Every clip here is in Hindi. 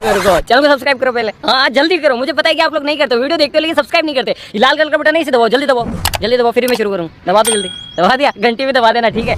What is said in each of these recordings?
रुको, चैनल को सब्सक्राइब करो पहले। हाँ जल्दी करो, मुझे पता है कि आप लोग नहीं करते, वीडियो देखते हो लेकिन सब्सक्राइब नहीं करते। लाल कलर का बटन नहीं से दबाओ, जल्दी दबाओ, जल्दी दबाओ, फिर मैं शुरू करूँ। दबा दो जल्दी, दबा दिया, घंटी भी दबा देना, ठीक है।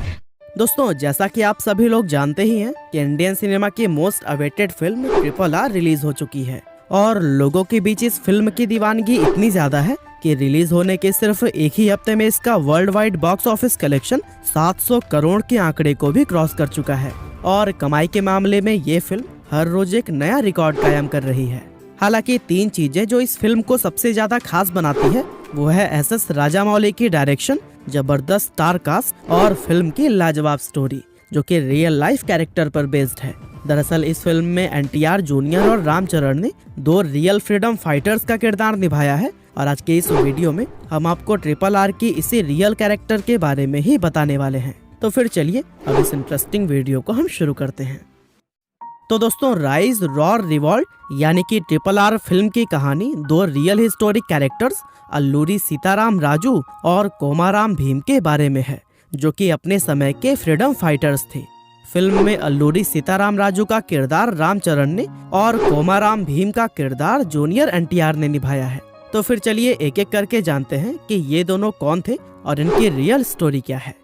दोस्तों, जैसा कि आप सभी लोग जानते ही हैं कि इंडियन सिनेमा की most awaited film RRR release हो चुकी है और लोगों के बीच इस फिल्म की दीवानगी इतनी ज्यादा है कि रिलीज होने के सिर्फ एक ही हफ्ते में इसका world wide box office collection 700 crore के आंकड़े को भी क्रॉस कर चुका है और कमाई के मामले में ये फिल्म हर रोज एक नया रिकॉर्ड कायम कर रही है। हालांकि 3 चीजें जो इस फिल्म को सबसे ज्यादा खास बनाती है वो है SS राजामौली की डायरेक्शन, जबरदस्त स्टार कास्ट और फिल्म की लाजवाब स्टोरी जो कि रियल लाइफ कैरेक्टर पर बेस्ड है। दरअसल इस फिल्म में NTR जूनियर और रामचरण ने 2 रियल फ्रीडम फाइटर्स का किरदार निभाया है और आज के इस वीडियो में हम आपको RRR की इसी रियल कैरेक्टर के बारे में ही बताने वाले हैं। तो फिर चलिए अब इस इंटरेस्टिंग वीडियो को हम शुरू करते हैं। तो दोस्तों, राइज रॉर रिवॉल्ट यानी कि RRR फिल्म की कहानी 2 real historic characters Alluri Sitaram Raju और कोमाराम भीम के बारे में है जो कि अपने समय के फ्रीडम फाइटर्स थे। फिल्म में अल्लूरी सीताराम राजू का किरदार रामचरण ने और कोमाराम भीम का किरदार जूनियर NTR ने निभाया है। तो फिर चलिए एक एक करके जानते हैं कि ये दोनों कौन थे और इनकी रियल स्टोरी क्या है।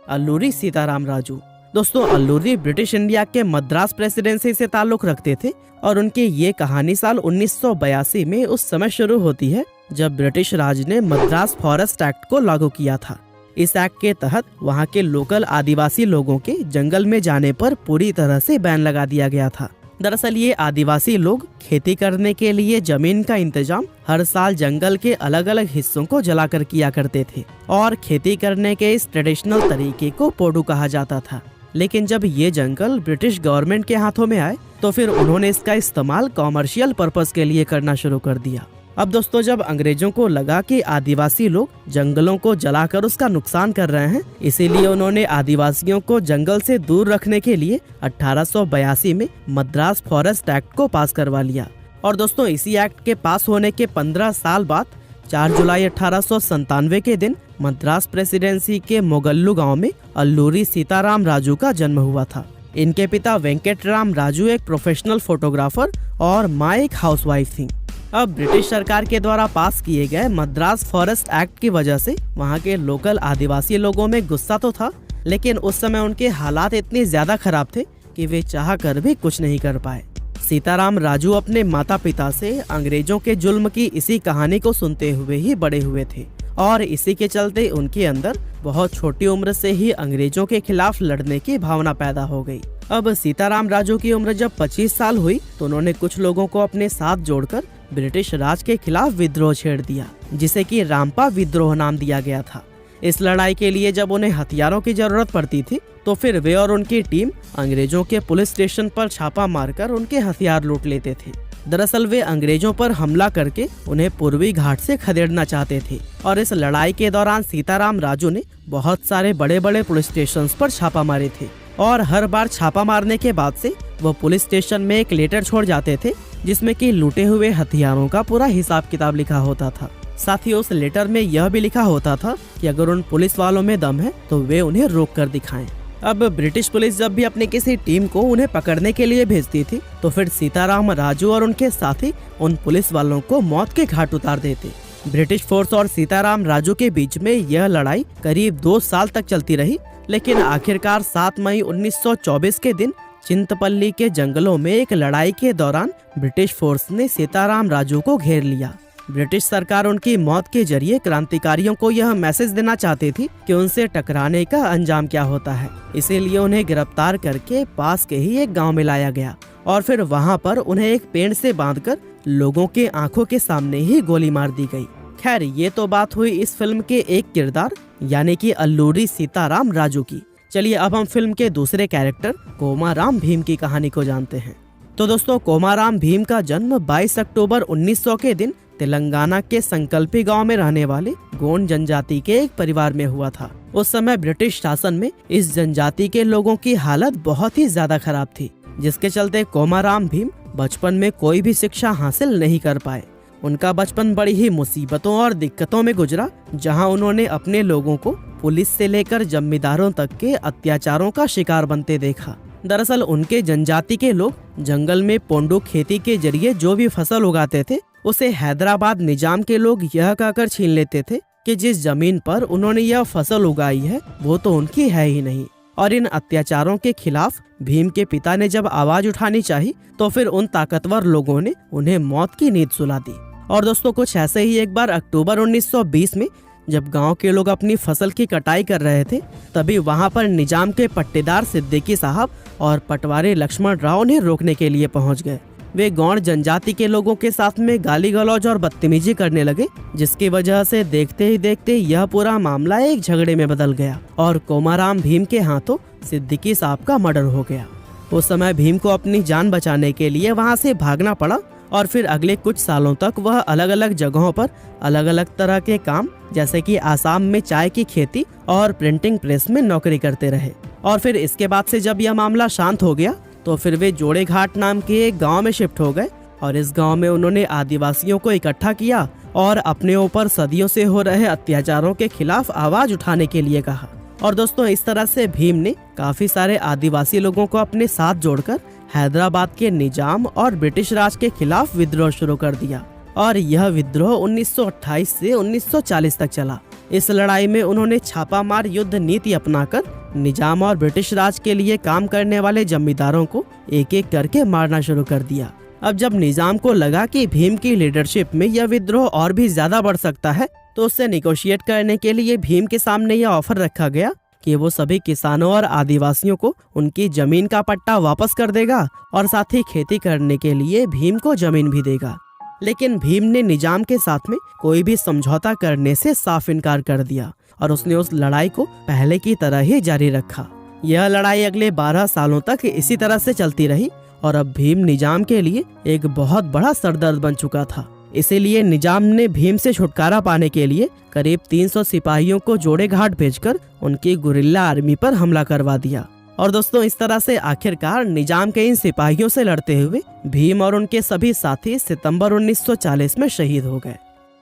अल्लूरी सीताराम राजू। दोस्तों, अल्लूरी ब्रिटिश इंडिया के मद्रास प्रेसिडेंसी से ताल्लुक रखते थे और उनकी ये कहानी साल 1982 में उस समय शुरू होती है जब ब्रिटिश राज ने मद्रास फॉरेस्ट एक्ट को लागू किया था। इस एक्ट के तहत वहाँ के लोकल आदिवासी लोगों के जंगल में जाने पर पूरी तरह से बैन लगा दिया गया था। दरअसल ये आदिवासी लोग खेती करने के लिए जमीन का इंतजाम हर साल जंगल के अलग अलग हिस्सों को जलाकर किया करते थे और खेती करने के इस ट्रेडिशनल तरीके को पोडू कहा जाता था। लेकिन जब ये जंगल ब्रिटिश गवर्नमेंट के हाथों में आए तो फिर उन्होंने इसका इस्तेमाल कॉमर्शियल पर्पस के लिए करना शुरू कर दिया। अब दोस्तों, जब अंग्रेजों को लगा कि आदिवासी लोग जंगलों को जलाकर उसका नुकसान कर रहे हैं, इसीलिए उन्होंने आदिवासियों को जंगल से दूर रखने के लिए 1882 में मद्रास फॉरेस्ट एक्ट को पास करवा लिया। और दोस्तों, इसी एक्ट के पास होने के 15 साल बाद 4 जुलाई 1897 के दिन मद्रास प्रेसिडेंसी के मोगल्लू गांव में अल्लूरी सीताराम राजू का जन्म हुआ था। इनके पिता वेंकटराम राजू एक प्रोफेशनल फोटोग्राफर और माँ एक हाउसवाइफ थी। अब ब्रिटिश सरकार के द्वारा पास किए गए मद्रास फॉरेस्ट एक्ट की वजह से वहाँ के लोकल आदिवासी लोगों में गुस्सा तो था, लेकिन उस समय उनके हालात इतने ज्यादा खराब थे कि वे चाह कर भी कुछ नहीं कर पाए। सीताराम राजू अपने माता पिता से अंग्रेजों के जुल्म की इसी कहानी को सुनते हुए ही बड़े हुए थे और इसी के चलते उनके अंदर बहुत छोटी उम्र से ही अंग्रेजों के खिलाफ लड़ने की भावना पैदा हो गई। अब सीताराम राजू की उम्र जब 25 साल हुई तो उन्होंने कुछ लोगों को अपने साथ जोड़कर ब्रिटिश राज के खिलाफ विद्रोह छेड़ दिया, जिसे कि रामपा विद्रोह नाम दिया गया था। इस लड़ाई के लिए जब उन्हें हथियारों की जरूरत पड़ती थी तो फिर वे और उनकी टीम अंग्रेजों के पुलिस स्टेशन पर छापा मारकर उनके हथियार लूट लेते थे। दरअसल वे अंग्रेजों पर हमला करके उन्हें पूर्वी घाट से खदेड़ना चाहते थे और इस लड़ाई के दौरान सीताराम राजू ने बहुत सारे बड़े बड़े पुलिस स्टेशन पर छापा मारे थे और हर बार छापा मारने के बाद से वो पुलिस स्टेशन में एक लेटर छोड़ जाते थे जिसमें कि लूटे हुए हथियारों का पूरा हिसाब किताब लिखा होता था। साथ ही उस लेटर में यह भी लिखा होता था कि अगर उन पुलिस वालों में दम है तो वे उन्हें रोक कर दिखाएं। अब ब्रिटिश पुलिस जब भी अपनी किसी टीम को उन्हें पकड़ने के लिए भेजती थी तो फिर सीताराम राजू और उनके साथी उन पुलिस वालों को मौत के घाट उतार देते। ब्रिटिश फोर्स और सीताराम राजू के बीच में यह लड़ाई करीब 2 साल तक चलती रही, लेकिन आखिरकार 7 मई 1924 के दिन चिंतपल्ली के जंगलों में एक लड़ाई के दौरान ब्रिटिश फोर्स ने सीताराम राजू को घेर लिया। ब्रिटिश सरकार उनकी मौत के जरिए क्रांतिकारियों को यह मैसेज देना चाहती थी कि उनसे टकराने का अंजाम क्या होता है। इसीलिए उन्हें गिरफ्तार करके पास के ही एक गांव में लाया गया और फिर वहां पर उन्हें एक पेड़ से बांधकर लोगों के आंखों के सामने ही गोली मार दी गई। खैर, ये तो बात हुई इस फिल्म के एक किरदार यानी कि अल्लूरी सीताराम राजू की। चलिए अब हम फिल्म के दूसरे कैरेक्टर कोमाराम भीम की कहानी को जानते हैं। तो दोस्तों, कोमाराम भीम का जन्म 22 अक्टूबर 1900 के दिन तेलंगाना के संकल्पी गांव में रहने वाले गोंड जनजाति के एक परिवार में हुआ था। उस समय ब्रिटिश शासन में इस जनजाति के लोगों की हालत बहुत ही ज्यादा खराब थी, जिसके चलते कोमाराम भीम बचपन में कोई भी शिक्षा हासिल नहीं कर पाए। उनका बचपन बड़ी ही मुसीबतों और दिक्कतों में गुजरा, जहां उन्होंने अपने लोगों को पुलिस से लेकर जमींदारों तक के अत्याचारों का शिकार बनते देखा। दरअसल उनके जनजाति के लोग जंगल में पोंडू खेती के जरिए जो भी फसल उगाते थे उसे हैदराबाद निजाम के लोग यह कहकर छीन लेते थे कि जिस जमीन पर उन्होंने यह फसल उगाई है वो तो उनकी है ही नहीं। और इन अत्याचारों के खिलाफ भीम के पिता ने जब आवाज उठानी चाही तो फिर उन ताकतवर लोगों ने उन्हें मौत की नींद सुला दी। और दोस्तों कुछ ऐसे ही एक बार अक्टूबर 1920 में जब गांव के लोग अपनी फसल की कटाई कर रहे थे तभी वहां पर निजाम के पट्टेदार सिद्दीकी साहब और पटवारी लक्ष्मण राव ने रोकने के लिए पहुंच गए। वे गौड़ जनजाति के लोगों के साथ में गाली गलौज और बदतमीजी करने लगे, जिसकी वजह से देखते ही देखते यह पूरा मामला एक झगड़े में बदल गया और कोमाराम भीम के हाथों सिद्दीकी साहब का मर्डर हो गया। उस समय भीम को अपनी जान बचाने के लिए वहां से भागना पड़ा और फिर अगले कुछ सालों तक वह अलग अलग जगहों पर अलग अलग तरह के काम जैसे कि आसाम में चाय की खेती और प्रिंटिंग प्रेस में नौकरी करते रहे। और फिर इसके बाद से जब यह मामला शांत हो गया तो फिर वे जोड़े घाट नाम के एक गांव में शिफ्ट हो गए और इस गांव में उन्होंने आदिवासियों को इकट्ठा किया और अपने ऊपर सदियों से हो रहे अत्याचारों के खिलाफ आवाज उठाने के लिए कहा। और दोस्तों इस तरह से भीम ने काफी सारे आदिवासी लोगों को अपने साथ जोड़कर हैदराबाद के निजाम और ब्रिटिश राज के खिलाफ विद्रोह शुरू कर दिया और यह विद्रोह 1928 से 1940 तक चला। इस लड़ाई में उन्होंने छापामार युद्ध नीति अपनाकर निजाम और ब्रिटिश राज के लिए काम करने वाले जमींदारों को एक एक करके मारना शुरू कर दिया। अब जब निजाम को लगा कि भीम की लीडरशिप में यह विद्रोह और भी ज्यादा बढ़ सकता है तो उससे निगोशिएट करने के लिए भीम के सामने यह ऑफर रखा गया कि वो सभी किसानों और आदिवासियों को उनकी जमीन का पट्टा वापस कर देगा और साथ ही खेती करने के लिए भीम को जमीन भी देगा। लेकिन भीम ने निजाम के साथ में कोई भी समझौता करने से साफ इनकार कर दिया और उसने उस लड़ाई को पहले की तरह ही जारी रखा। यह लड़ाई अगले 12 सालों तक इसी तरह से चलती रही और अब भीम निजाम के लिए एक बहुत बड़ा सरदर्द बन चुका था। इसीलिए निजाम ने भीम से छुटकारा पाने के लिए करीब 300 सिपाहियों को जोड़े घाट भेजकर उनकी गुरिल्ला आर्मी पर हमला करवा दिया। और दोस्तों इस तरह से आखिरकार निजाम के इन सिपाहियों से लड़ते हुए भीम और उनके सभी साथी सितंबर 1940 में शहीद हो गए।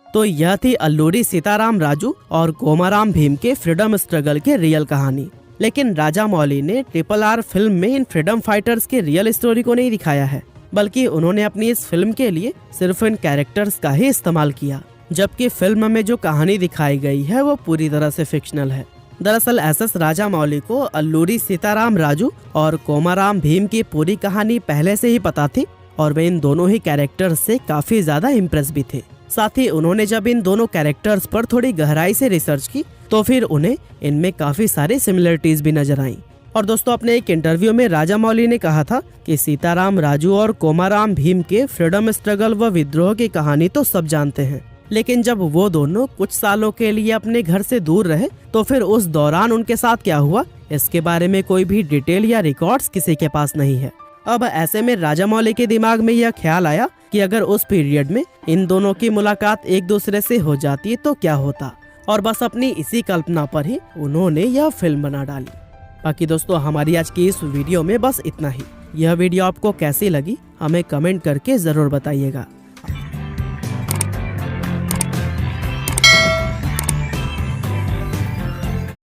तो यह थी अल्लूरी सीताराम राजू और कोमाराम भीम के फ्रीडम स्ट्रगल की रियल कहानी। लेकिन राजामौली ने RRR फिल्म में इन फ्रीडम फाइटर्स के रियल स्टोरी को नहीं दिखाया है, बल्कि उन्होंने अपनी इस फिल्म के लिए सिर्फ इन कैरेक्टर्स का ही इस्तेमाल किया, जबकि फिल्म में जो कहानी दिखाई गई है वो पूरी तरह से फिक्शनल है। दरअसल SS राजामौली को अल्लूरी सीताराम राजू और कोमाराम भीम की पूरी कहानी पहले से ही पता थी और वे इन दोनों ही कैरेक्टर्स से काफी ज्यादा इम्प्रेस भी थे। साथ ही उन्होंने जब इन दोनों कैरेक्टर्स पर थोड़ी गहराई से रिसर्च की तो फिर उन्हें इनमें काफी सारी सिमिलरिटीज भी नजर आईं। और दोस्तों अपने एक इंटरव्यू में राजामौली ने कहा था कि सीताराम राजू और कोमाराम भीम के फ्रीडम स्ट्रगल व विद्रोह की कहानी तो सब जानते हैं, लेकिन जब वो दोनों कुछ सालों के लिए अपने घर से दूर रहे तो फिर उस दौरान उनके साथ क्या हुआ इसके बारे में कोई भी डिटेल या रिकॉर्ड्स किसी के पास नहीं है। अब ऐसे में राजामौली के दिमाग में यह ख्याल आया कि अगर उस पीरियड में इन दोनों की मुलाकात एक दूसरे से हो जाती तो क्या होता, और बस अपनी इसी कल्पना पर ही उन्होंने यह फिल्म बना डाली। बाकी दोस्तों हमारी आज की इस वीडियो में बस इतना ही। यह वीडियो आपको कैसी लगी हमें कमेंट करके जरूर बताइएगा।